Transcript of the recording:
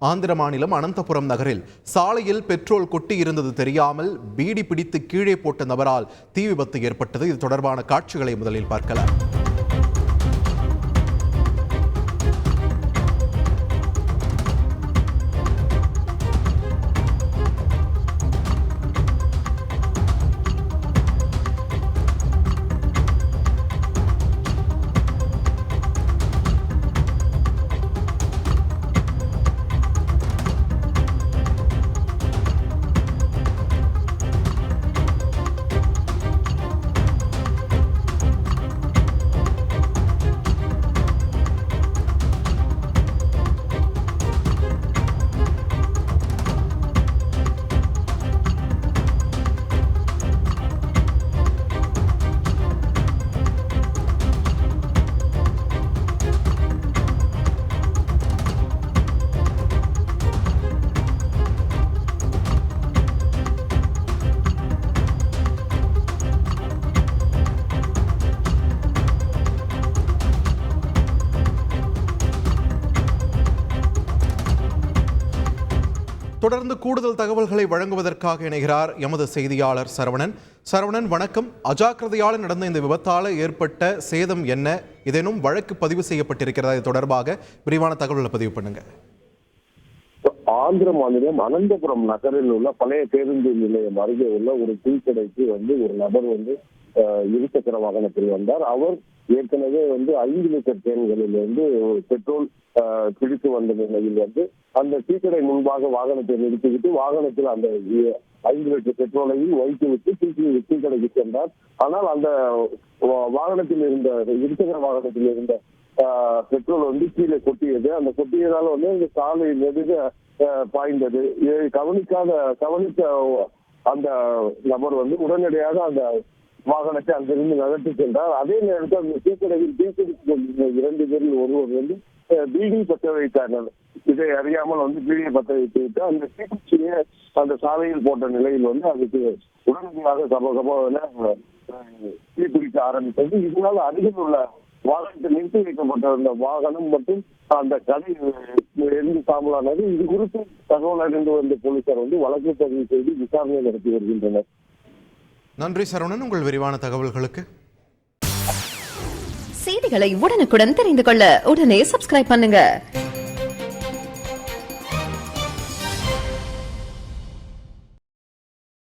ஆந்திர மாநிலம் அனந்தபுரம் நகரில் சாலையில் பெட்ரோல் கொட்டி இருந்தது தெரியாமல் பீடி பிடித்து கீழே போட்ட நபரால் தீ விபத்து ஏற்பட்டது. இது தொடர்பான காட்சிகளை முதலில் பார்க்கலாம். தொடர்ந்து கூடுதல் தகவல்களை வழங்குவதற்காக இணைகிறார் எமது செய்தியாளர் சரவணன். வணக்கம். அஜாக்கிரதையால் நடந்த இந்த விபத்தால் ஏற்பட்ட சேதம் என்ன? ஏதேனும் வழக்கு பதிவு செய்யப்பட்டிருக்கிறதா? இது தொடர்பாக விரிவான தகவல்களை பதிவு பண்ணுங்க. ஆந்திர மாநிலம் அனந்தபுரம் நகரில் உள்ள பழைய பேருந்து நிலையம் அருகே உள்ள ஒரு டீ கடைக்கு ஒரு நபர் இருசக்கர வாகனத்தில் வந்தார். அவர் ஏற்கனவே 5 லிட்டர் கேன்களில் பெட்ரோல் பிடித்து வந்த நிலையில் அந்த டீ கடை முன்பாக வாகனத்தை நிறுத்திவிட்டு வாகனத்தில் அந்த 5 லிட்டர் பெட்ரோலையும் வைத்துவிட்டு டீ கடைக்கு சென்றார். ஆனால் அந்த வாகனத்தில் இருந்த இருசக்கர வாகனத்தில் இருந்த பெட்ரோல் கீழே கொட்டியது. அந்த கொட்டியதால் இந்த சாலை நெடுக பாய்ந்தது. இதை கவனித்த அந்த நபர் உடனடியாக அந்த வாகனத்தை அங்கிருந்து நகர்த்தி சென்றார். அதே நேரத்தில் அந்த டீக்கடையில் கொண்டிருந்த 2 பேரில் ஒருவர் பீடி பற்ற வைத்தார்கள். இதை அறியாமல் பீடியை பற்ற வைத்துவிட்டு அந்த தீக்குச்சியை அந்த சாலையில் போட்ட நிலையில் அதுக்கு உடனடியாக தீப்பிடிக்க ஆரம்பித்தது. இதனால் அருகில் உள்ள வாகனத்தில் நிறுத்தி வைக்கப்பட்டிருந்த வாகனம் மற்றும் அந்த கடை எரிந்து சாம்பலானது. இது குறித்து தகவல் அறிந்து வந்த போலீசார் வழக்கு பதிவு செய்து விசாரணை நடத்தி வருகின்றனர். நன்றி சரவணன், உங்கள் விரிவான தகவல்களுக்கு. செய்திகளை உடனுக்குடன் தெரிந்து கொள்ள உடனே சப்ஸ்கிரைப் பண்ணுங்க.